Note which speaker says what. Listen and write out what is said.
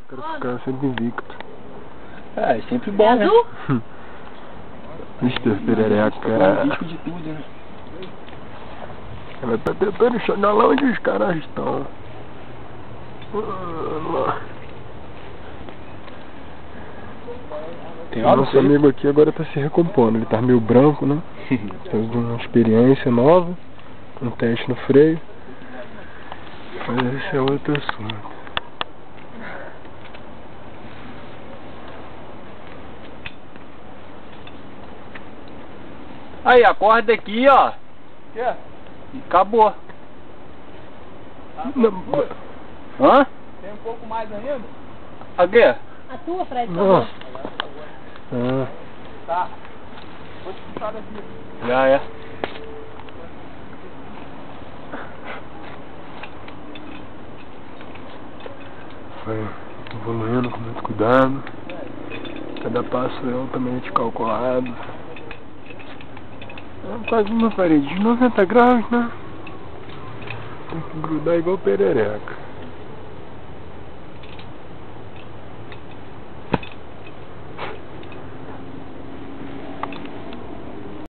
Speaker 1: Quero ficar sempre invicto.
Speaker 2: É sempre bom, né?
Speaker 1: Mr. Perereca.
Speaker 2: Risco de tudo, né?
Speaker 1: Ela tá tentando chegar lá onde os caras estão.
Speaker 2: Tem
Speaker 1: O nosso amigo aqui agora tá se recompondo. Ele tá meio branco, né? Fez uma experiência nova. Um teste no freio. Mas esse é outro assunto.
Speaker 2: Aí, acorda aqui, ó.
Speaker 3: Que?
Speaker 2: E acabou.
Speaker 1: Não,
Speaker 2: Hã?
Speaker 3: Tem um pouco mais ainda?
Speaker 2: Aqui?
Speaker 4: A tua, Fred, por
Speaker 1: nossa.
Speaker 4: favor.
Speaker 3: Tá. Vou te puxar daqui.
Speaker 2: Já é.
Speaker 1: Vai evoluindo com muito cuidado. Cada passo é altamente calculado. É quase uma parede de 90 graus, né? Tem que grudar igual perereca.